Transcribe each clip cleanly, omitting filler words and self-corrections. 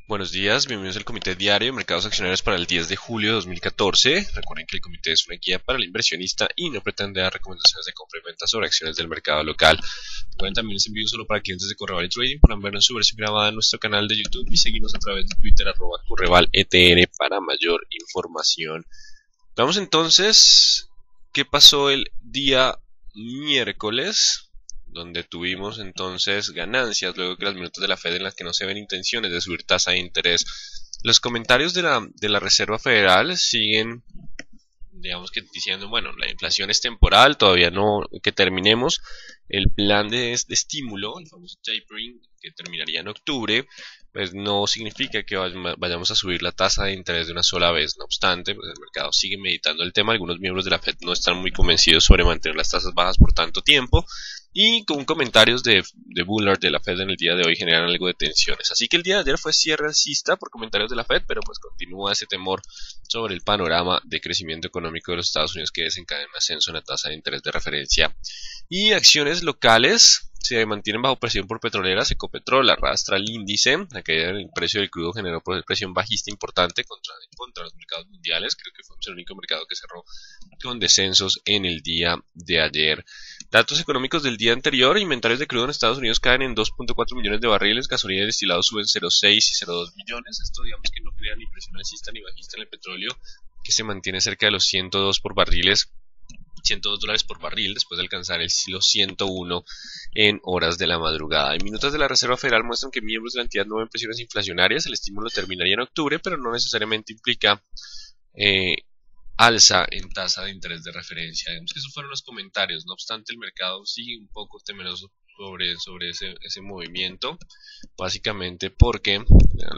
Buenos días, bienvenidos al Comité Diario de Mercados Accionarios para el 10 de julio de 2014. Recuerden que el comité es una guía para el inversionista y no pretende dar recomendaciones de compra y venta sobre acciones del mercado local. Recuerden también es envío solo para clientes de Correval y Trading. Podrán vernos en su versión grabada en nuestro canal de YouTube y seguirnos a través de Twitter @CorrevalETN para mayor información. Vamos entonces, ¿qué pasó el día miércoles? Donde tuvimos entonces ganancias luego que las minutas de la Fed en las que no se ven intenciones de subir tasa de interés. Los comentarios de la Reserva Federal siguen, digamos que diciendo, bueno, la inflación es temporal, todavía no que terminemos el plan de estímulo, el famoso tapering, que terminaría en octubre, pues no significa que vayamos a subir la tasa de interés de una sola vez. No obstante, pues el mercado sigue meditando el tema. Algunos miembros de la Fed no están muy convencidos sobre mantener las tasas bajas por tanto tiempo, y con comentarios de Bullard de la Fed en el día de hoy generan algo de tensiones. Así que el día de ayer fue cierre alcista por comentarios de la Fed, pero pues continúa ese temor sobre el panorama de crecimiento económico de los Estados Unidos que desencadena un ascenso en la tasa de interés de referencia. Y acciones locales se mantienen bajo presión por petroleras. Ecopetrol arrastra el índice. La caída del precio del crudo generó presión bajista importante contra los mercados mundiales. Creo que fue el único mercado que cerró con descensos en el día de ayer. Datos económicos del día anterior: inventarios de crudo en Estados Unidos caen en 2.4 millones de barriles, gasolina y destilados suben 0.6 y 0.2 millones. Esto digamos que no crea ni presión alcista ni bajista en el petróleo, que se mantiene cerca de los 102 por barriles, $102 por barril, después de alcanzar los 101 en horas de la madrugada. Y minutas de la Reserva Federal muestran que miembros de la entidad no ven presiones inflacionarias. El estímulo terminaría en octubre, pero no necesariamente implica alza en tasa de interés de referencia. Digamos que esos fueron los comentarios. No obstante, el mercado sigue un poco temeroso sobre ese movimiento, básicamente porque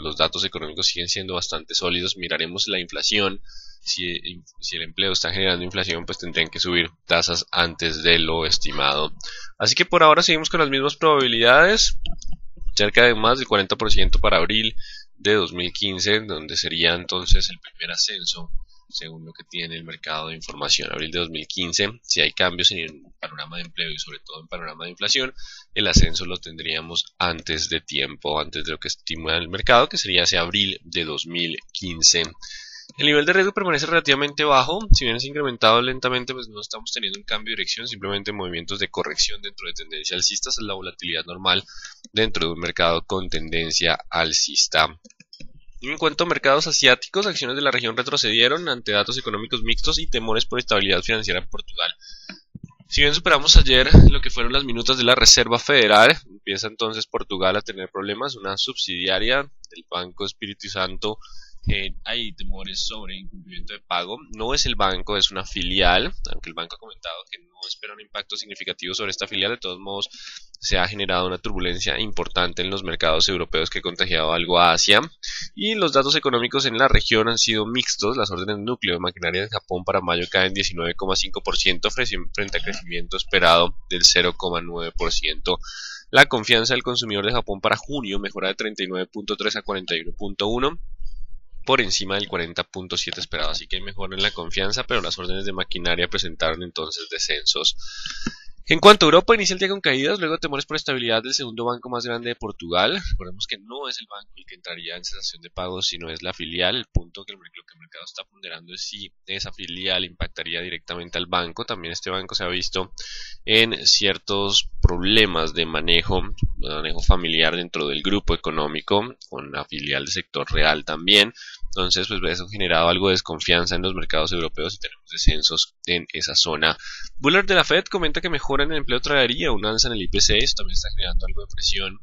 los datos económicos siguen siendo bastante sólidos. Miraremos la inflación. Si el empleo está generando inflación, pues tendrían que subir tasas antes de lo estimado. Así que por ahora seguimos con las mismas probabilidades, cerca de más del 40% para abril de 2015, donde sería entonces el primer ascenso según lo que tiene el mercado de información. Abril de 2015, si hay cambios en el panorama de empleo y sobre todo en panorama de inflación, el ascenso lo tendríamos antes de tiempo, antes de lo que estima el mercado, que sería ese abril de 2015. El nivel de riesgo permanece relativamente bajo. Si bien es incrementado lentamente, pues no estamos teniendo un cambio de dirección, simplemente movimientos de corrección dentro de tendencia alcista. Es la volatilidad normal dentro de un mercado con tendencia alcista. En cuanto a mercados asiáticos, acciones de la región retrocedieron ante datos económicos mixtos y temores por estabilidad financiera en Portugal. Si bien superamos ayer lo que fueron las minutas de la Reserva Federal, empieza entonces Portugal a tener problemas. Una subsidiaria del Banco Espíritu Santo, hay temores sobre incumplimiento de pago. No es el banco, es una filial, aunque el banco ha comentado que no espera un impacto significativo sobre esta filial. De todos modos, se ha generado una turbulencia importante en los mercados europeos que ha contagiado algo a Asia. Y los datos económicos en la región han sido mixtos. Las órdenes de núcleo de maquinaria en Japón para mayo caen 19,5% frente a crecimiento esperado del 0,9%. La confianza del consumidor de Japón para junio mejora de 39.3 a 41.1, por encima del 40.7 esperado, así que hay mejora en la confianza, pero las órdenes de maquinaria presentaron entonces descensos. En cuanto a Europa, inicia el día con caídas, luego temores por estabilidad del segundo banco más grande de Portugal. Recordemos que no es el banco el que entraría en cesación de pagos, sino es la filial. El punto que lo que el mercado está ponderando es si esa filial impactaría directamente al banco. También este banco se ha visto en ciertos problemas de manejo familiar dentro del grupo económico, con la filial de sector real también. Entonces, pues eso ha generado algo de desconfianza en los mercados europeos y tenemos descensos en esa zona. Bullard de la Fed comenta que mejora en el empleo traería un alza en el IPC. Esto también está generando algo de presión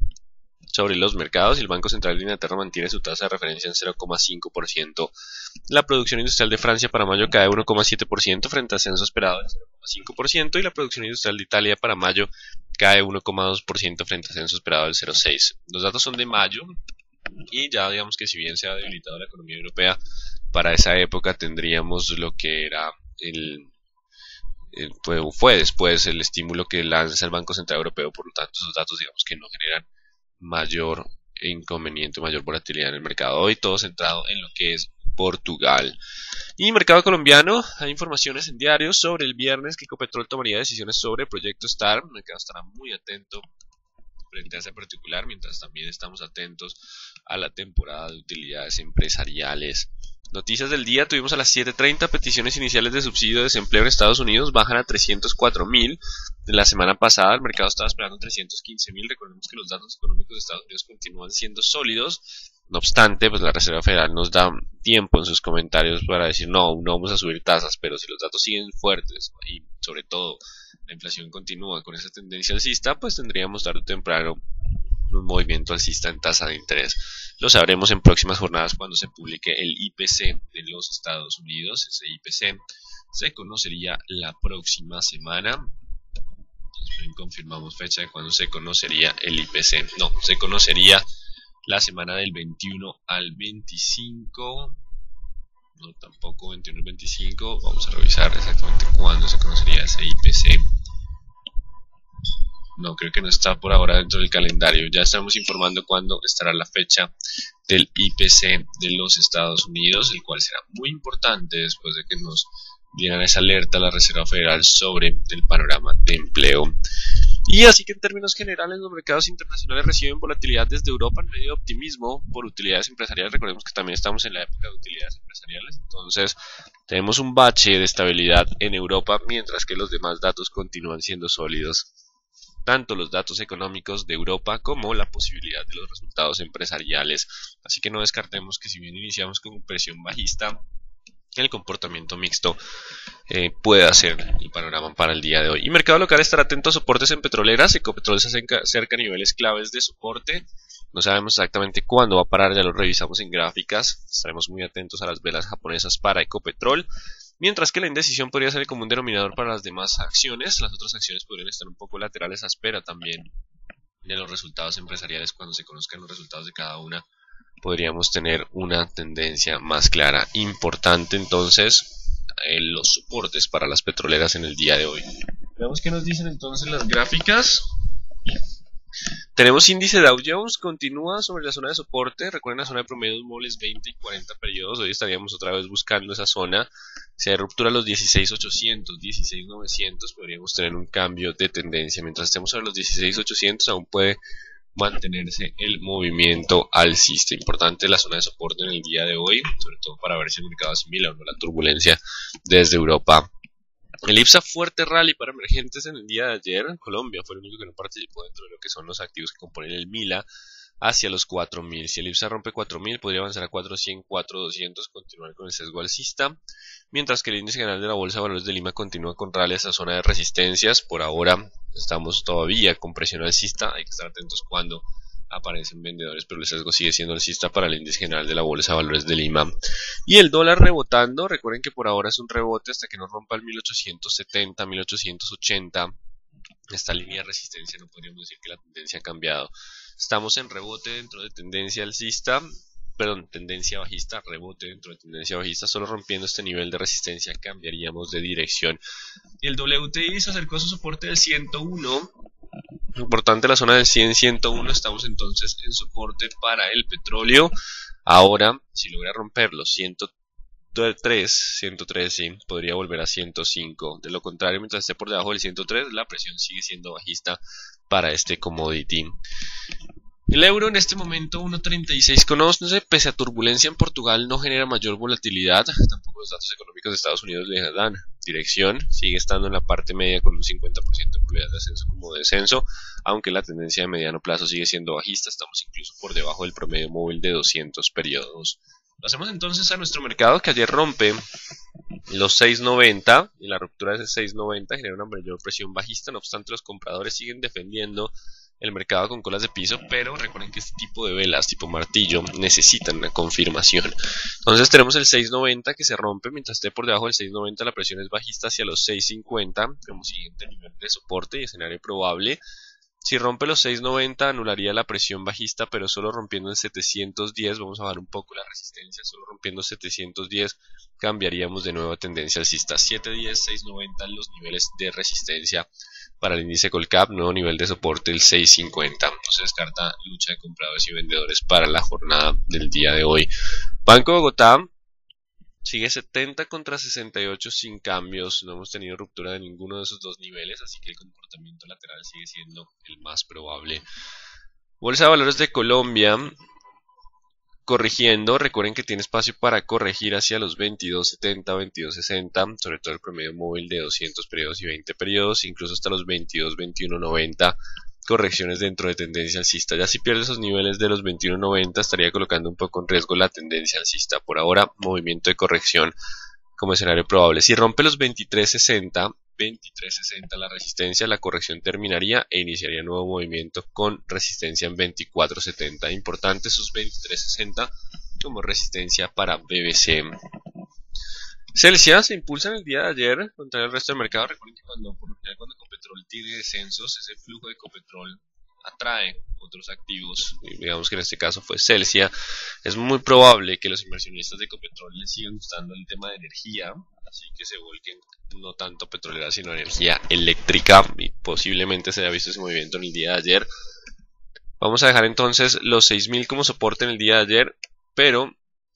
sobre los mercados, y el Banco Central de Inglaterra mantiene su tasa de referencia en 0,5%. La producción industrial de Francia para mayo cae 1,7% frente a ascenso esperado del 0,5%, y la producción industrial de Italia para mayo cae 1,2% frente a ascenso esperado del 0,6%. Los datos son de mayo, y ya digamos que si bien se ha debilitado la economía europea, para esa época tendríamos lo que era fue después el estímulo que lanza el Banco Central Europeo. Por lo tanto, esos datos digamos que no generan mayor inconveniente, mayor volatilidad en el mercado. Hoy todo centrado en lo que es Portugal. Y mercado colombiano, hay informaciones en diarios sobre el viernes que Ecopetrol tomaría decisiones sobre el proyecto STAR. El mercado estará muy atento frente a ese particular, mientras también estamos atentos a la temporada de utilidades empresariales. Noticias del día: tuvimos a las 7:30 peticiones iniciales de subsidio de desempleo en Estados Unidos, bajan a 304.000. De la semana pasada el mercado estaba esperando 315.000. Recordemos que los datos económicos de Estados Unidos continúan siendo sólidos. No obstante, pues la Reserva Federal nos da tiempo en sus comentarios para decir no vamos a subir tasas, pero si los datos siguen fuertes y sobre todo la inflación continúa con esa tendencia alcista, pues tendríamos tarde o temprano un movimiento alcista en tasa de interés. Lo sabremos en próximas jornadas cuando se publique el IPC de los Estados Unidos. Ese IPC se conocería la próxima semana. Confirmamos fecha de cuando se conocería el IPC. No, se conocería la semana del 21 al 25. No, tampoco 21 al 25. Vamos a revisar exactamente cuándo se conocería ese IPC. No, creo que no está por ahora dentro del calendario. Ya estamos informando cuándo estará la fecha del IPC de los Estados Unidos, el cual será muy importante después de que nos dieran esa alerta a la Reserva Federal sobre el panorama de empleo. Y así que en términos generales los mercados internacionales reciben volatilidad desde Europa en medio de optimismo por utilidades empresariales. Recordemos que también estamos en la época de utilidades empresariales, entonces tenemos un bache de estabilidad en Europa, mientras que los demás datos continúan siendo sólidos. Tanto los datos económicos de Europa como la posibilidad de los resultados empresariales. Así que no descartemos que si bien iniciamos con presión bajista, el comportamiento mixto pueda ser el panorama para el día de hoy. Y mercado local estará atento a soportes en petroleras. Ecopetrol se acerca a niveles claves de soporte. No sabemos exactamente cuándo va a parar, ya lo revisamos en gráficas. Estaremos muy atentos a las velas japonesas para Ecopetrol. Mientras que la indecisión podría ser el común denominador para las demás acciones. Las otras acciones podrían estar un poco laterales a espera también de los resultados empresariales. Cuando se conozcan los resultados de cada una, podríamos tener una tendencia más clara. Importante entonces los soportes para las petroleras en el día de hoy. Veamos qué nos dicen entonces las gráficas. Tenemos índice Dow Jones, continúa sobre la zona de soporte. Recuerden la zona de promedios móviles 20 y 40 periodos. Hoy estaríamos otra vez buscando esa zona. Si hay ruptura a los 16.800, 16.900, podríamos tener un cambio de tendencia. Mientras estemos sobre los 16.800, aún puede mantenerse el movimiento alcista. Importante la zona de soporte en el día de hoy, sobre todo para ver si el mercado asimila o no la turbulencia desde Europa. El IPSA fuerte rally para emergentes en el día de ayer. Colombia fue el único que no participó dentro de lo que son los activos que componen el MILA hacia los 4.000. Si el IPSA rompe 4.000, podría avanzar a 4.100, 4.200, continuar con el sesgo alcista. Mientras que el índice general de la Bolsa de Valores de Lima continúa con rally a esa zona de resistencias. Por ahora estamos todavía con presión alcista. Hay que estar atentos cuando aparecen vendedores, pero el sesgo sigue siendo alcista para el índice general de la Bolsa de Valores de Lima. Y el dólar rebotando. Recuerden que por ahora es un rebote hasta que no rompa el 1870, 1880. Esta línea de resistencia no podríamos decir que la tendencia ha cambiado. Estamos en rebote dentro de tendencia alcista. Tendencia bajista, rebote dentro de tendencia bajista. Solo rompiendo este nivel de resistencia cambiaríamos de dirección. Y el WTI se acercó a su soporte del 101. Importante la zona del 100-101. Estamos entonces en soporte para el petróleo. Ahora, si logra romper los 103, sí, podría volver a 105. De lo contrario, mientras esté por debajo del 103, la presión sigue siendo bajista para este commodity. El euro en este momento 1.36,11, pese a turbulencia en Portugal no genera mayor volatilidad, tampoco los datos económicos de Estados Unidos le dan dirección, sigue estando en la parte media con un 50% de probabilidad de ascenso como de descenso, aunque la tendencia de mediano plazo sigue siendo bajista, estamos incluso por debajo del promedio móvil de 200 periodos. Pasemos entonces a nuestro mercado, que ayer rompe los 6.90 y la ruptura de ese 6.90 genera una mayor presión bajista. No obstante, los compradores siguen defendiendo el mercado con colas de piso, pero recuerden que este tipo de velas tipo martillo necesitan una confirmación. Entonces tenemos el 6.90 que se rompe. Mientras esté por debajo del 6.90, la presión es bajista hacia los 6.50 como siguiente nivel de soporte y escenario probable. Si rompe los 6.90 anularía la presión bajista, pero solo rompiendo en 710, vamos a bajar un poco la resistencia, solo rompiendo 710 cambiaríamos de nuevo a tendencia alcista. 710, 6.90 los niveles de resistencia para el índice Colcap, nuevo nivel de soporte el 6.50. No se descarta lucha de compradores y vendedores para la jornada del día de hoy. Banco de Bogotá Sigue 70 contra 68 sin cambios, no hemos tenido ruptura de ninguno de esos dos niveles, así que el comportamiento lateral sigue siendo el más probable. Bolsa de Valores de Colombia, corrigiendo, recuerden que tiene espacio para corregir hacia los 22.70, 22.60, sobre todo el promedio móvil de 200 periodos y 20 periodos, incluso hasta los 22.21.90, correcciones dentro de tendencia alcista. Ya si pierde esos niveles de los 21.90 estaría colocando un poco en riesgo la tendencia alcista. Por ahora, movimiento de corrección como escenario probable. Si rompe los 23.60, la resistencia, la corrección terminaría e iniciaría nuevo movimiento con resistencia en 24.70. Importante esos 23.60 como resistencia para BBC. Celsia se impulsa en el día de ayer contra el resto del mercado. Recuerden que cuando Ecopetrol tiene descensos, ese flujo de Ecopetrol atrae otros activos, digamos que en este caso fue Celsia. Es muy probable que los inversionistas de Ecopetrol les sigan gustando el tema de energía, así que se volquen no tanto petrolera sino energía eléctrica, y posiblemente se haya visto ese movimiento en el día de ayer. Vamos a dejar entonces los 6000 como soporte en el día de ayer, pero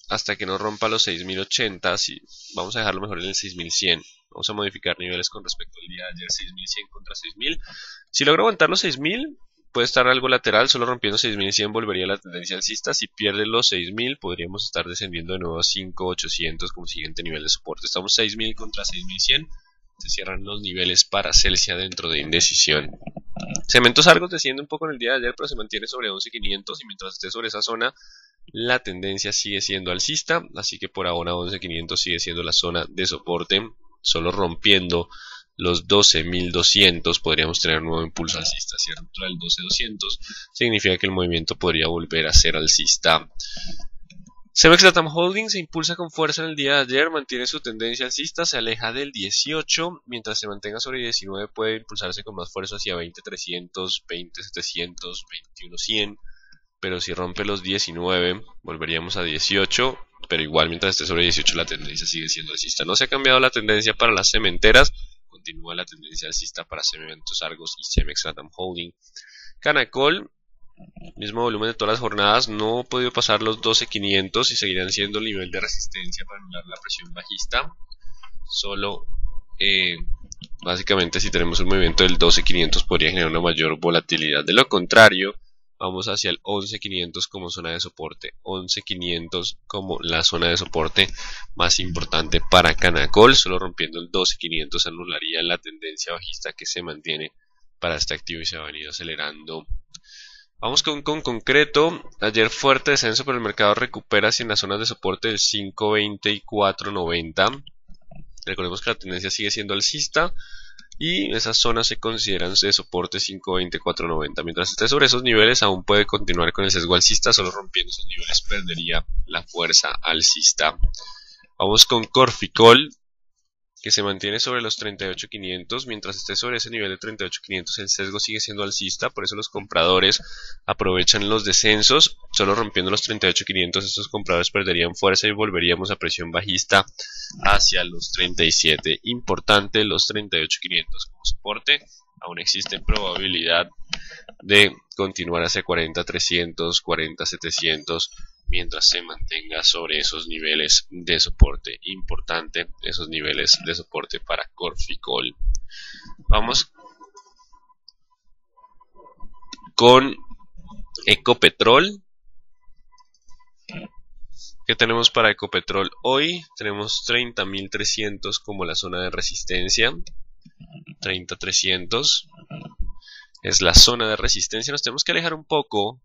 hasta que no rompa los 6080, sí, vamos a dejarlo mejor en el 6100. Vamos a modificar niveles con respecto al día de ayer, 6100 contra 6000. Si logro aguantar los 6000, puede estar algo lateral, solo rompiendo 6100 volvería a la tendencia alcista. Si pierde los 6000, podríamos estar descendiendo de nuevo a 5800 como siguiente nivel de soporte. Estamos 6000 contra 6100. Se cierran los niveles para Celsia dentro de indecisión. Cementos Argos desciende un poco en el día de ayer, pero se mantiene sobre 11500 y mientras esté sobre esa zona, la tendencia sigue siendo alcista, así que por ahora 11500 sigue siendo la zona de soporte. Solo rompiendo los 12.200 podríamos tener un nuevo impulso alcista. Si ruptura del 12.200 significa que el movimiento podría volver a ser alcista. Cemex Latam Holding se impulsa con fuerza en el día de ayer, mantiene su tendencia alcista, se aleja del 18, mientras se mantenga sobre 19 puede impulsarse con más fuerza hacia 20.300, 20.700, 21.100, pero si rompe los 19 volveríamos a 18, pero igual mientras esté sobre 18 la tendencia sigue siendo alcista. No se ha cambiado la tendencia para las cementeras, continúa la tendencia alcista para Cementos Argos y Cemex Latam Holding. Canacol, mismo volumen de todas las jornadas, no ha podido pasar los 12.500 y seguirán siendo el nivel de resistencia para anular la presión bajista. Solo básicamente si tenemos un movimiento del 12.500 podría generar una mayor volatilidad. De lo contrario, vamos hacia el 11.500 como zona de soporte. 11.500 como la zona de soporte más importante para Canacol. Solo rompiendo el 12.500 anularía la tendencia bajista que se mantiene para este activo y se ha venido acelerando. Vamos con concreto. Ayer fuerte descenso, pero el mercado recupera hacia las zonas de soporte del 5.20 y 4.90. Recordemos que la tendencia sigue siendo alcista y esas zonas se consideran de soporte 5.20 y 4.90. Mientras esté sobre esos niveles aún puede continuar con el sesgo alcista, solo rompiendo esos niveles perdería la fuerza alcista. Vamos con Corficol, que se mantiene sobre los 38.500. Mientras esté sobre ese nivel de 38.500 el sesgo sigue siendo alcista, por eso los compradores aprovechan los descensos. Solo rompiendo los 38.500 estos compradores perderían fuerza y volveríamos a presión bajista hacia los 37. Importante los 38.500 como soporte. Aún existe probabilidad de continuar hacia 40.300, 40.700 mientras se mantenga sobre esos niveles de soporte. Importante esos niveles de soporte para Corficol. Vamos con Ecopetrol. ¿Qué tenemos para Ecopetrol hoy? Tenemos 30.300 como la zona de resistencia. 30.300 es la zona de resistencia. Nos tenemos que alejar un poco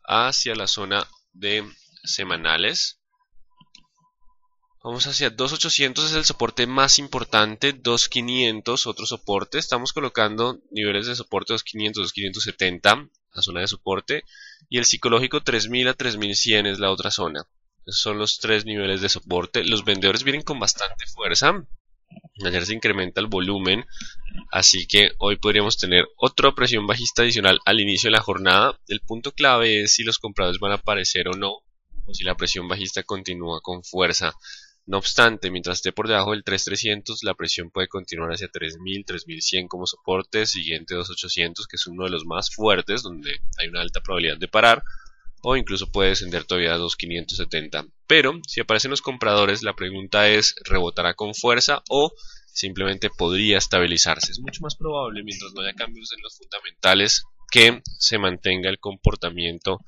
hacia la zona de semanales. Vamos hacia 2.800, es el soporte más importante. 2.500 otro soporte. Estamos colocando niveles de soporte 2.500, 2.570 la zona de soporte, y el psicológico 3.000 a 3.100 es la otra zona. Esos son los tres niveles de soporte. Los vendedores vienen con bastante fuerza. Ayer se incrementa el volumen, así que hoy podríamos tener otra presión bajista adicional al inicio de la jornada. El punto clave es si los compradores van a aparecer o no, o si la presión bajista continúa con fuerza. No obstante, mientras esté por debajo del 3.300, la presión puede continuar hacia 3.000, 3.100 como soporte, siguiente 2.800, que es uno de los más fuertes, donde hay una alta probabilidad de parar, o incluso puede descender todavía a 2.570. Pero si aparecen los compradores, la pregunta es, ¿rebotará con fuerza o simplemente podría estabilizarse? Es mucho más probable, mientras no haya cambios en los fundamentales, que se mantenga el comportamiento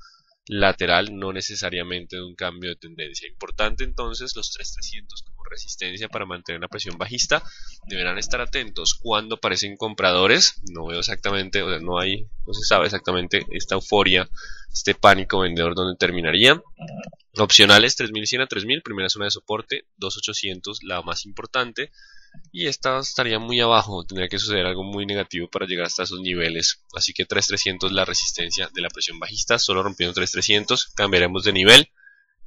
lateral, no necesariamente de un cambio de tendencia. Importante entonces los 3.300 como resistencia para mantener la presión bajista. Deberán estar atentos cuando aparecen compradores. No veo exactamente, o sea, no se sabe exactamente esta euforia, este pánico vendedor donde terminaría. Opcionales 3.100 a 3.000, primera zona de soporte, 2.800 la más importante, y esta estaría muy abajo, tendría que suceder algo muy negativo para llegar hasta esos niveles, así que 3.300 la resistencia de la presión bajista, solo rompiendo 3.300 cambiaremos de nivel.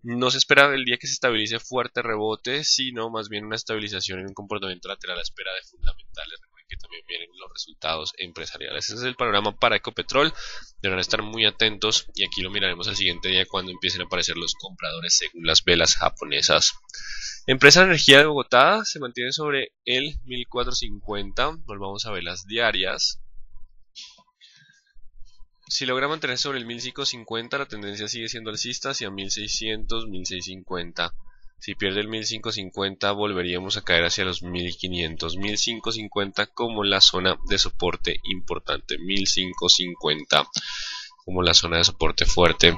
No se espera el día que se estabilice fuerte rebote, sino más bien una estabilización en un comportamiento lateral a espera de fundamentales. Recuerden que también vienen los resultados empresariales. Ese es el panorama para Ecopetrol. Deberán estar muy atentos y aquí lo miraremos al siguiente día cuando empiecen a aparecer los compradores según las velas japonesas. Empresa de Energía de Bogotá se mantiene sobre el 1450. Volvamos a velas diarias. Si logra mantenerse sobre el 1550, la tendencia sigue siendo alcista hacia 1600, 1650. Si pierde el 1550, volveríamos a caer hacia los 1500. 1550 como la zona de soporte importante. 1550 como la zona de soporte fuerte.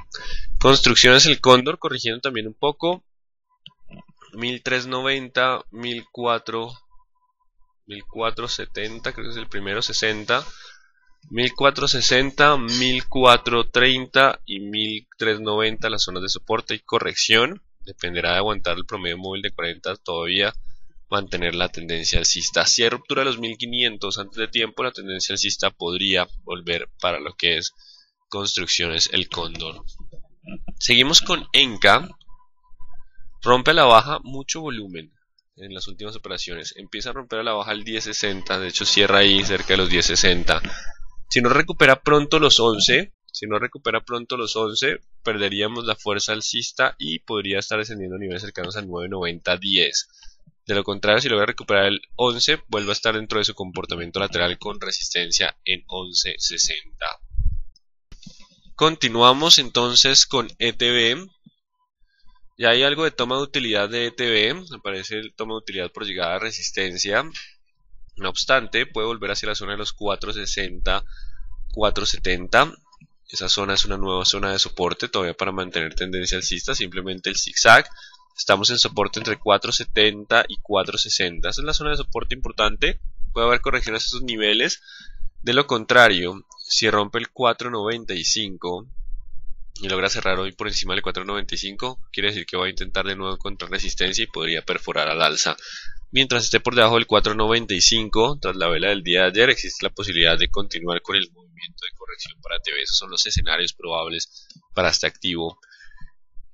Construcciones El Cóndor corrigiendo también un poco. 1390, 1470, creo que es el primero, 60. 1460, 1430 y 1390 las zonas de soporte y corrección. Dependerá de aguantar el promedio móvil de 40 todavía, mantener la tendencia alcista. Si hay ruptura de los 1500 antes de tiempo, la tendencia alcista podría volver para lo que es Construcciones El Cóndor. Seguimos con Enca. Rompe a la baja mucho volumen en las últimas operaciones. Empieza a romper a la baja el 1060, de hecho cierra ahí cerca de los 1060. Si no recupera pronto los 11, perderíamos la fuerza alcista y podría estar descendiendo a niveles cercanos al 990-10. De lo contrario, si logra recuperar el 11, vuelve a estar dentro de su comportamiento lateral con resistencia en 1160. Continuamos entonces con ETB. Ya hay algo de toma de utilidad de ETB, aparece el toma de utilidad por llegada a resistencia. No obstante, puede volver hacia la zona de los 460, 470. Esa zona es una nueva zona de soporte todavía para mantener tendencia alcista, simplemente el zigzag. Estamos en soporte entre 470 y 460. Esa es la zona de soporte importante. Puede haber correcciones a esos niveles. De lo contrario, si rompe el 495 y logra cerrar hoy por encima del 495, quiere decir que va a intentar de nuevo encontrar resistencia y podría perforar al alza. Mientras esté por debajo del 495, tras la vela del día de ayer, existe la posibilidad de continuar con el movimiento de corrección para ETB. Esos son los escenarios probables para este activo.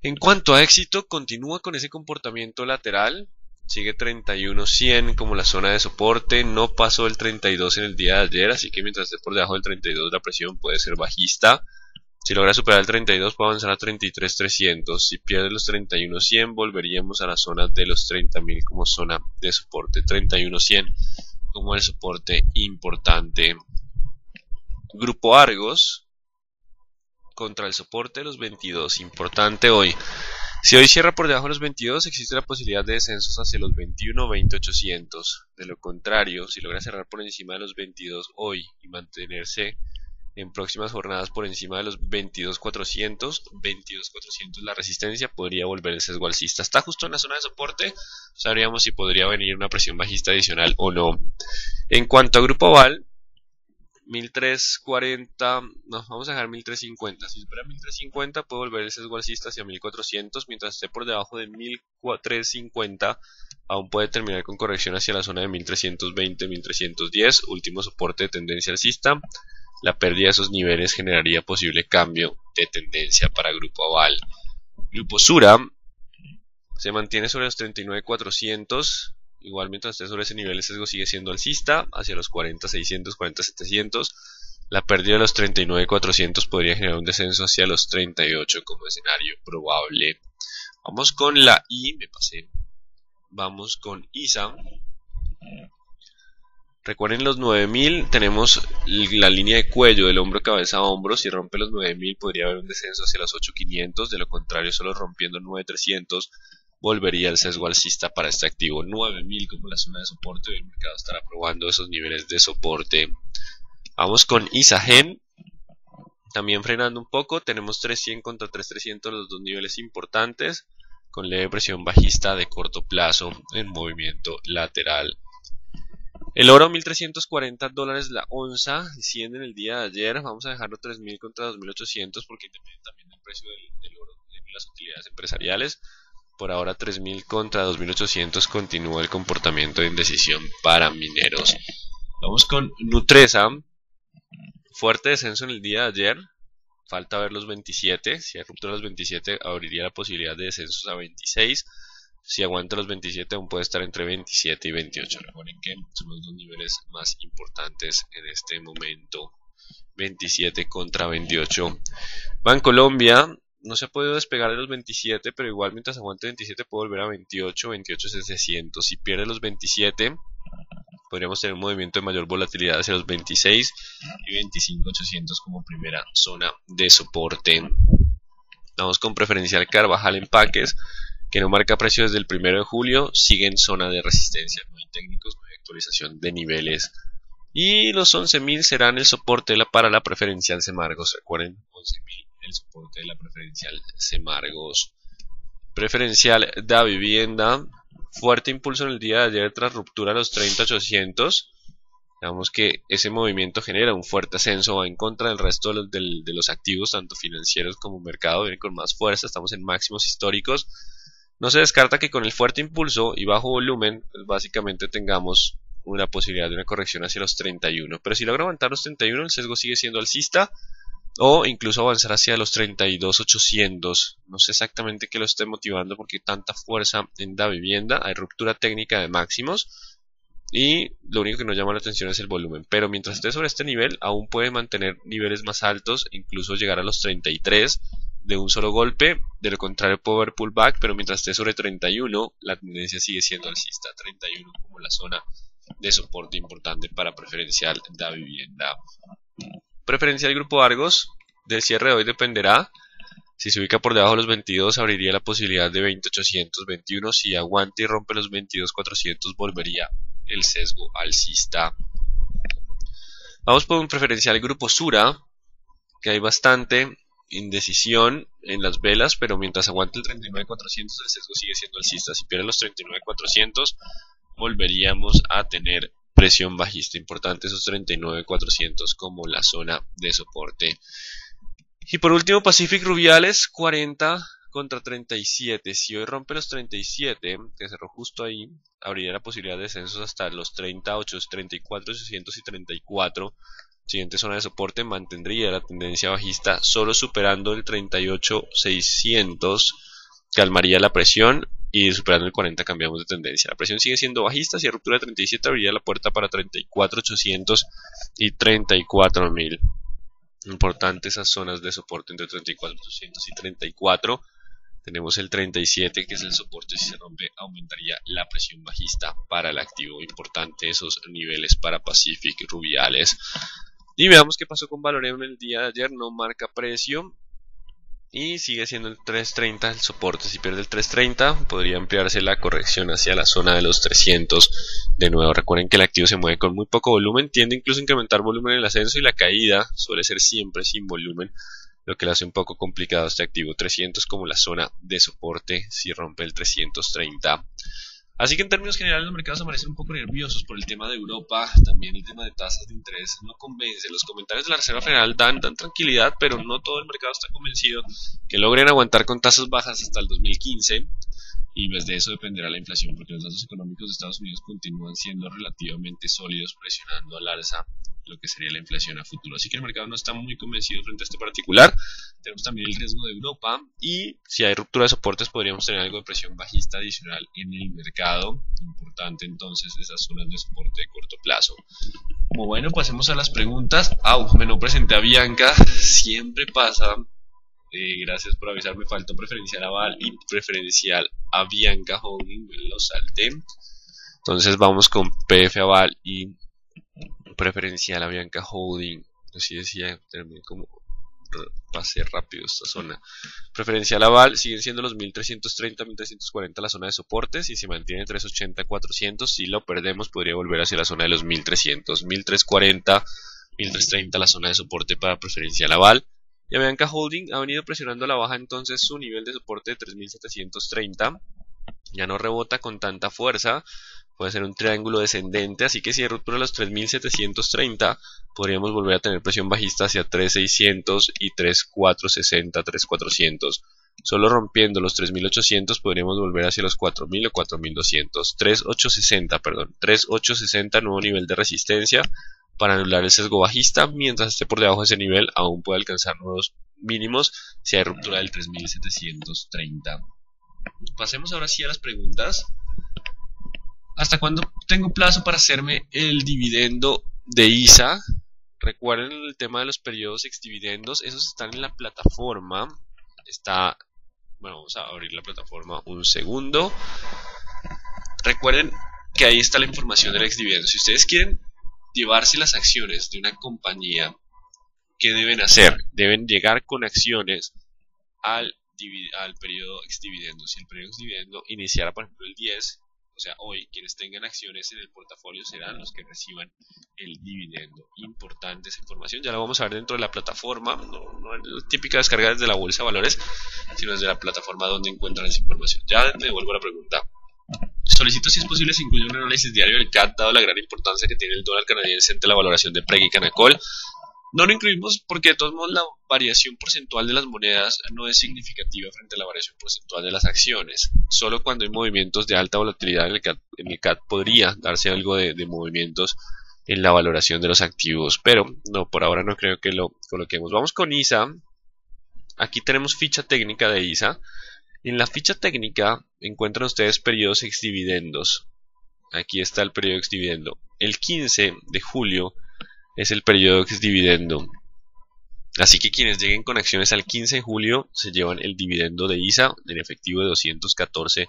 En cuanto a éxito, continúa con ese comportamiento lateral. Sigue 31.100 como la zona de soporte. No pasó el 32 en el día de ayer, así que mientras esté por debajo del 32 la presión puede ser bajista. Si logra superar el 32 puede avanzar a 33.300. Si pierde los 31.100 volveríamos a la zona de los 30.000 como zona de soporte. 31.100 como el soporte importante. Grupo Argos contra el soporte de los 22. Importante hoy. Si hoy cierra por debajo de los 22 existe la posibilidad de descensos hacia los 21 20.800. De lo contrario, si logra cerrar por encima de los 22 hoy y mantenerse en próximas jornadas por encima de los 22.400, la resistencia podría volver el sesgo alcista. Está justo en la zona de soporte, sabríamos si podría venir una presión bajista adicional o no. En cuanto a Grupo Aval, 1340, no, vamos a dejar 1350. Si supera 1350 puede volver el sesgo alcista hacia 1400, mientras esté por debajo de 1350 aún puede terminar con corrección hacia la zona de 1320, 1310, último soporte de tendencia alcista. La pérdida de esos niveles generaría posible cambio de tendencia para Grupo Aval. Grupo Sura se mantiene sobre los 39.400. Igual mientras esté sobre ese nivel el sesgo sigue siendo alcista hacia los 40.600, 40.700. La pérdida de los 39.400 podría generar un descenso hacia los 38 como escenario probable. Vamos con la I, me pasé. Vamos con ISA. Recuerden los 9000, tenemos la línea de cuello del hombro cabeza a hombro. Si rompe los 9000 podría haber un descenso hacia los 8500, de lo contrario solo rompiendo 9300 volvería el sesgo alcista para este activo. 9000 como la zona de soporte, el mercado estará probando esos niveles de soporte. Vamos con Isagen, también frenando un poco, tenemos 3100 contra 3300, los dos niveles importantes, con leve presión bajista de corto plazo en movimiento lateral. El oro, $1340 la onza, desciende en el día de ayer. Vamos a dejarlo 3000 contra 2800 porque depende también del precio del oro en las utilidades empresariales. Por ahora 3000 contra 2800 continúa el comportamiento de indecisión para mineros. Vamos con Nutresa, fuerte descenso en el día de ayer. Falta ver los 27, si hay ruptura los 27 abriría la posibilidad de descensos a 26. Si aguanta los 27 aún puede estar entre 27 y 28. Recuerden que son los dos niveles más importantes en este momento. 27 contra 28. Bancolombia no se ha podido despegar de los 27, pero igual mientras aguante 27 puede volver a 28. 28 es 700. Si pierde los 27 podríamos tener un movimiento de mayor volatilidad hacia los 26 y 25.800 como primera zona de soporte. Vamos con preferencial Carvajal Empaques, que no marca precio desde el 1 de julio, sigue en zona de resistencia, no hay técnicos, no hay actualización de niveles. Y los 11.000 serán el soporte para la preferencial Semargos. Recuerden, 11.000 el soporte de la preferencial Semargos. Preferencial Da Vivienda, fuerte impulso en el día de ayer tras ruptura a los 30.800. Digamos que ese movimiento genera un fuerte ascenso, va en contra del resto de los activos, tanto financieros como mercado, viene con más fuerza, estamos en máximos históricos. No se descarta que con el fuerte impulso y bajo volumen, pues básicamente tengamos una posibilidad de una corrección hacia los 31. Pero si logra aguantar los 31, el sesgo sigue siendo alcista, o incluso avanzar hacia los 32.800. No sé exactamente qué lo esté motivando porque tanta fuerza en Da Vivienda. Hay ruptura técnica de máximos y lo único que nos llama la atención es el volumen. Pero mientras esté sobre este nivel, aún puede mantener niveles más altos, incluso llegar a los 33 de un solo golpe. De lo contrario puede haber pullback, pero mientras esté sobre 31 la tendencia sigue siendo alcista. 31 como la zona de soporte importante para preferencial Da Vivienda. Preferencial Grupo Argos, del cierre de hoy dependerá. Si se ubica por debajo de los 22 abriría la posibilidad de 20.821. Si aguanta y rompe los 22.400 volvería el sesgo alcista. Vamos por un preferencial Grupo Sura, que hay bastante indecisión en las velas, pero mientras aguante el 39.400 el sesgo sigue siendo alcista. Si pierde los 39.400 volveríamos a tener presión bajista importante, esos 39.400 como la zona de soporte. Y por último Pacific Rubiales, 40 contra 37. Si hoy rompe los 37, que cerró justo ahí, abriría la posibilidad de descensos hasta los 38, 34, 600 y 34. Siguiente zona de soporte mantendría la tendencia bajista, solo superando el 38.600 calmaría la presión. Y superando el 40 cambiamos de tendencia. La presión sigue siendo bajista. Si ruptura de 37 abriría la puerta para 34.800 y 34.000. Importante esas zonas de soporte entre 34.800 y 34. Tenemos el 37 que es el soporte. Si se rompe aumentaría la presión bajista para el activo. Importante esos niveles para Pacific Rubiales. Y veamos qué pasó con Valorem el día de ayer. No marca precio. Y sigue siendo el 330 el soporte. Si pierde el 330 podría ampliarse la corrección hacia la zona de los 300. De nuevo recuerden que el activo se mueve con muy poco volumen, tiende incluso a incrementar volumen en el ascenso y la caída suele ser siempre sin volumen, lo que le hace un poco complicado a este activo. 300 como la zona de soporte si rompe el 330. Así que en términos generales los mercados amanecen un poco nerviosos por el tema de Europa, también el tema de tasas de interés no convence. Los comentarios de la Reserva Federal dan tranquilidad, pero no todo el mercado está convencido que logren aguantar con tasas bajas hasta el 2015 y pues de eso dependerá la inflación, porque los datos económicos de Estados Unidos continúan siendo relativamente sólidos, presionando al alza lo que sería la inflación a futuro. Así que el mercado no está muy convencido frente a este particular. Tenemos también el riesgo de Europa y si hay ruptura de soportes podríamos tener algo de presión bajista adicional en el mercado. Importante entonces esas zonas de soporte de corto plazo. Como bueno, pasemos a las preguntas. Me no presenté a Bianca, siempre pasa. Gracias por avisarme, faltó preferencial a Val y preferencial a Bianca Holding, me lo salté. Entonces vamos con PF Aval y preferencial Avianca Holding, así decía, terminé como pasé rápido esta zona. Preferencial aval siguen siendo los 1330, 1340 la zona de soporte. Si se mantiene 380, 400, si lo perdemos podría volver hacia la zona de los 1300, 1340, 1330 la zona de soporte para preferencial aval. Y Avianca Holding ha venido presionando a la baja entonces su nivel de soporte de 3730. Ya no rebota con tanta fuerza, puede ser un triángulo descendente, así que si hay ruptura los 3730 podríamos volver a tener presión bajista hacia 3600 y 3460, 3400. Solo rompiendo los 3800 podríamos volver hacia los 4000 o 4200. 3860, perdón, 3860 nuevo nivel de resistencia para anular el sesgo bajista. Mientras esté por debajo de ese nivel aún puede alcanzar nuevos mínimos si hay ruptura del 3730. Pasemos ahora sí a las preguntas. ¿Hasta cuándo tengo plazo para hacerme el dividendo de ISA? Recuerden el tema de los periodos exdividendos, esos están en la plataforma. Bueno, vamos a abrir la plataforma un segundo. Recuerden que ahí está la información del exdividendo. Si ustedes quieren llevarse las acciones de una compañía, ¿qué deben hacer? Deben llegar con acciones al periodo exdividendo. Si el periodo exdividendo iniciara, por ejemplo, el 10, o sea, hoy, quienes tengan acciones en el portafolio serán los que reciban el dividendo. Importante esa información, ya la vamos a ver dentro de la plataforma, no es típica descarga desde la bolsa de valores, sino desde la plataforma donde encuentran esa información. Ya te devuelvo la pregunta. Solicito si es posible se incluya un análisis diario del CAT, dado la gran importancia que tiene el dólar canadiense ante la valoración de Preg y Canacol. No lo incluimos porque de todos modos la variación porcentual de las monedas no es significativa frente a la variación porcentual de las acciones. Solo cuando hay movimientos de alta volatilidad en el CAT podría darse algo de movimientos en la valoración de los activos, pero no, por ahora no creo que lo coloquemos. Vamos con ISA. Aquí tenemos ficha técnica de ISA. En la ficha técnica encuentran ustedes periodos exdividendos. Aquí está el periodo exdividendo. El 15 de julio es el periodo exdividendo. Así que quienes lleguen con acciones al 15 de julio se llevan el dividendo de ISA en efectivo de 214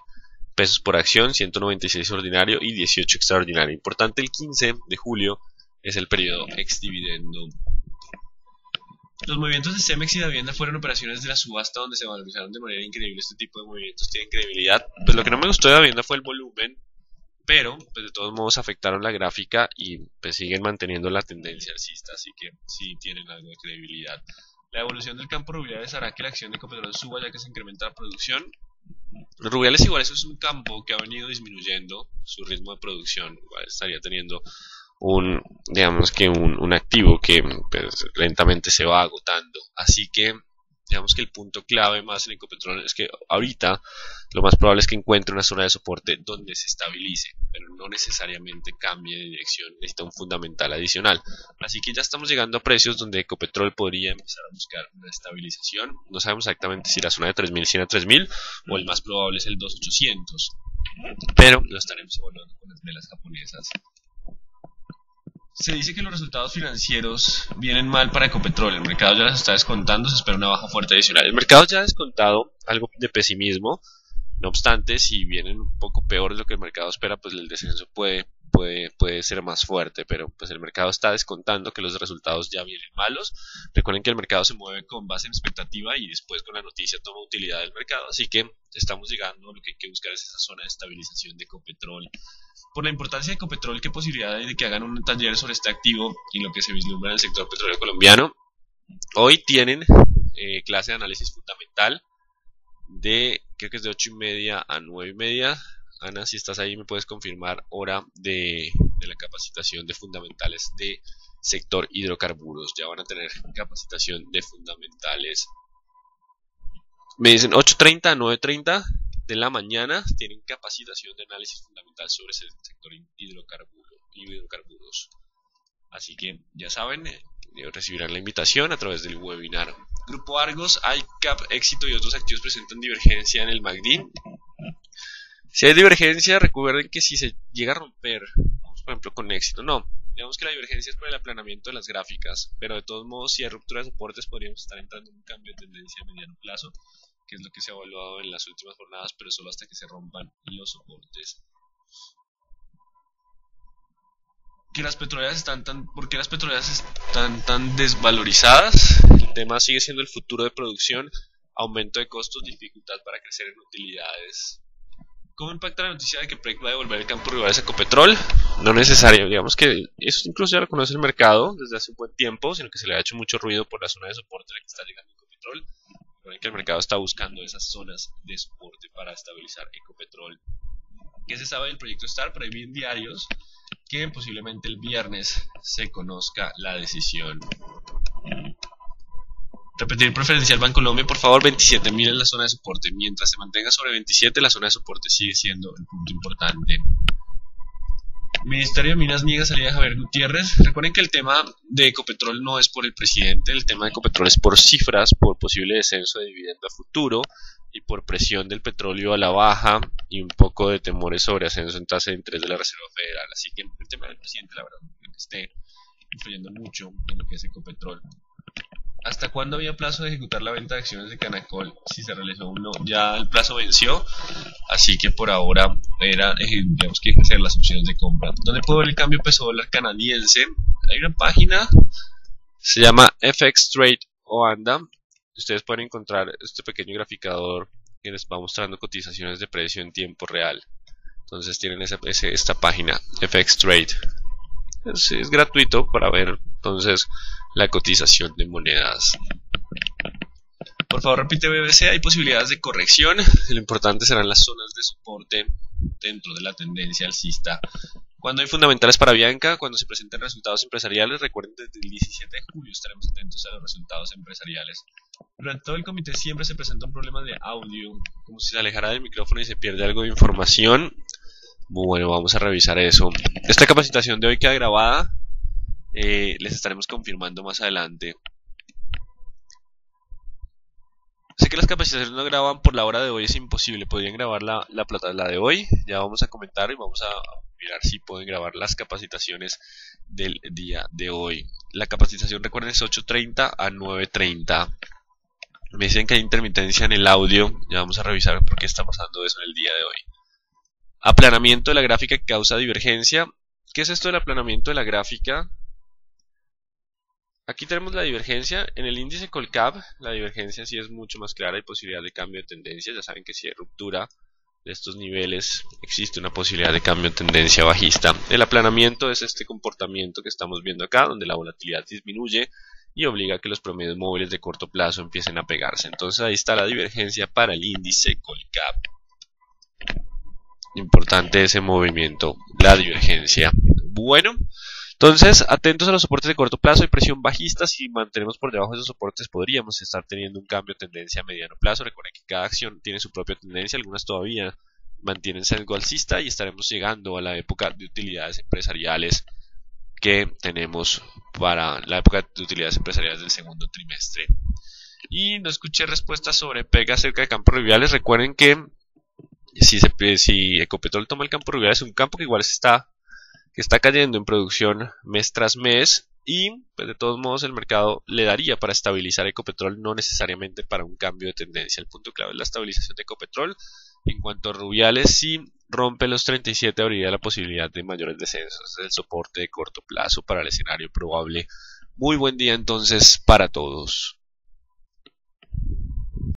pesos por acción, 196 ordinario y 18 extraordinario. Importante, el 15 de julio es el periodo exdividendo. Los movimientos de Cemex y Davivienda fueron operaciones de la subasta donde se valorizaron de manera increíble. Este tipo de movimientos tienen credibilidad. Pues lo que no me gustó de Davivienda fue el volumen, pero pues de todos modos afectaron la gráfica y pues siguen manteniendo la tendencia alcista, así que sí tienen algo de credibilidad. La evolución del campo rubiales hará que la acción de Ecopetrol suba ya que se incrementa la producción. Los rubiales igual eso es un campo que ha venido disminuyendo su ritmo de producción, igual estaría teniendo digamos que un activo que pues, lentamente se va agotando, así que digamos que el punto clave más en Ecopetrol es que ahorita lo más probable es que encuentre una zona de soporte donde se estabilice, pero no necesariamente cambie de dirección, necesita un fundamental adicional. Así que ya estamos llegando a precios donde Ecopetrol podría empezar a buscar una estabilización. No sabemos exactamente si la zona de 3100 a 3000 o el más probable es el 2800, pero lo estaremos evaluando con las velas japonesas. Se dice que los resultados financieros vienen mal para Ecopetrol, el mercado ya las está descontando, se espera una baja fuerte adicional. El mercado ya ha descontado algo de pesimismo, no obstante, si vienen un poco peor de lo que el mercado espera, pues el descenso puede ser más fuerte, pero pues el mercado está descontando que los resultados ya vienen malos. Recuerden que el mercado se mueve con base en expectativa y después con la noticia toma utilidad del mercado, así que estamos llegando, lo que hay que buscar es esa zona de estabilización de Ecopetrol. Por la importancia de Ecopetrol, ¿qué posibilidad hay de que hagan un taller sobre este activo y lo que se vislumbra en el sector petrolero colombiano? Hoy tienen clase de análisis fundamental creo que es de 8:30 a 9:30. Ana, si estás ahí me puedes confirmar hora de la capacitación de fundamentales de sector hidrocarburos. Ya van a tener capacitación de fundamentales. Me dicen 8:30 a 9:30 de la mañana tienen capacitación de análisis fundamental sobre ese sector hidrocarburos. Así que ya saben, recibirán la invitación a través del webinar. Grupo Argos, ICAP, Éxito y otros activos presentan divergencia en el MACD. Si hay divergencia, recuerden que si se llega a romper, vamos por ejemplo con Éxito, no, digamos que la divergencia es por el aplanamiento de las gráficas, pero de todos modos si hay ruptura de soportes podríamos estar entrando en un cambio de tendencia a mediano plazo, que es lo que se ha evaluado en las últimas jornadas, pero solo hasta que se rompan los soportes. que las petroleras ¿por qué las petroleras están tan desvalorizadas? El tema sigue siendo el futuro de producción, aumento de costos, dificultad para crecer en utilidades. ¿Cómo impacta la noticia de que PREC va a devolver el campo Rivales a Ecopetrol? No necesario, digamos que eso incluso ya lo conoce el mercado desde hace un buen tiempo, sino que se le ha hecho mucho ruido por la zona de soporte a la que está llegando Ecopetrol. Recuerden que el mercado está buscando esas zonas de soporte para estabilizar Ecopetrol. ¿Qué se sabe del proyecto Star? Por ahí vi en diarios que posiblemente el viernes se conozca la decisión. Repetir preferencial Bancolombia, por favor, 27.000 en la zona de soporte. Mientras se mantenga sobre 27, la zona de soporte sigue siendo el punto importante. Ministerio de Minas niega salida de Javier Gutiérrez. Recuerden que el tema de Ecopetrol no es por el presidente, el tema de Ecopetrol es por cifras, por posible descenso de dividendo a futuro y por presión del petróleo a la baja y un poco de temores sobre ascenso en tasa de interés de la Reserva Federal. Así que el tema del presidente, la verdad, creo que esté influyendo mucho en lo que es Ecopetrol. ¿Hasta cuándo había plazo de ejecutar la venta de acciones de Canacol? Si se realizó uno, ya el plazo venció, así que por ahora tenemos que hacer las opciones de compra. ¿Dónde puedo ver el cambio peso dólar canadiense? Hay una página, se llama FX Trade Oanda. Ustedes pueden encontrar este pequeño graficador que les va mostrando cotizaciones de precio en tiempo real. Entonces tienen esta página, FX Trade. Es gratuito para ver entonces la cotización de monedas. Por favor, repite BBC. Hay posibilidades de corrección. Lo importante serán las zonas de soporte dentro de la tendencia alcista. Cuando hay fundamentales para Bianca, cuando se presenten resultados empresariales, recuerden desde el 17 de julio estaremos atentos a los resultados empresariales. Durante todo el comité siempre se presenta un problema de audio, como si se alejara del micrófono y se pierde algo de información. Bueno, vamos a revisar eso. Esta capacitación de hoy queda grabada. Les estaremos confirmando más adelante. Sé que las capacitaciones no graban por la hora de hoy, es imposible. Podrían grabar la de hoy. Ya vamos a comentar y vamos a mirar si pueden grabar las capacitaciones del día de hoy. La capacitación, recuerden, es 8:30 a 9:30. Me dicen que hay intermitencia en el audio. Ya vamos a revisar por qué está pasando eso en el día de hoy. Aplanamiento de la gráfica que causa divergencia. ¿Qué es esto del aplanamiento de la gráfica? Aquí tenemos la divergencia. En el índice Colcap la divergencia sí es mucho más clara, hay posibilidad de cambio de tendencia. Ya saben que si hay ruptura de estos niveles existe una posibilidad de cambio de tendencia bajista. El aplanamiento es este comportamiento que estamos viendo acá, donde la volatilidad disminuye y obliga a que los promedios móviles de corto plazo empiecen a pegarse. Entonces ahí está la divergencia para el índice Colcap. Importante ese movimiento, la divergencia. Bueno, entonces atentos a los soportes de corto plazo y presión bajista. Si mantenemos por debajo de esos soportes podríamos estar teniendo un cambio de tendencia a mediano plazo. Recuerden que cada acción tiene su propia tendencia, algunas todavía mantienen sesgo alcista y estaremos llegando a la época de utilidades empresariales que tenemos para la época de utilidades empresariales del segundo trimestre. Y no escuché respuestas sobre PEG acerca de campos rubiales. Recuerden que si Ecopetrol toma el campo rubial, es un campo que igual que está cayendo en producción mes tras mes y pues de todos modos el mercado le daría para estabilizar Ecopetrol, no necesariamente para un cambio de tendencia. El punto clave es la estabilización de Ecopetrol. En cuanto a rubiales, si rompe los 37 habría la posibilidad de mayores descensos. Es el soporte de corto plazo para el escenario probable. Muy buen día entonces para todos.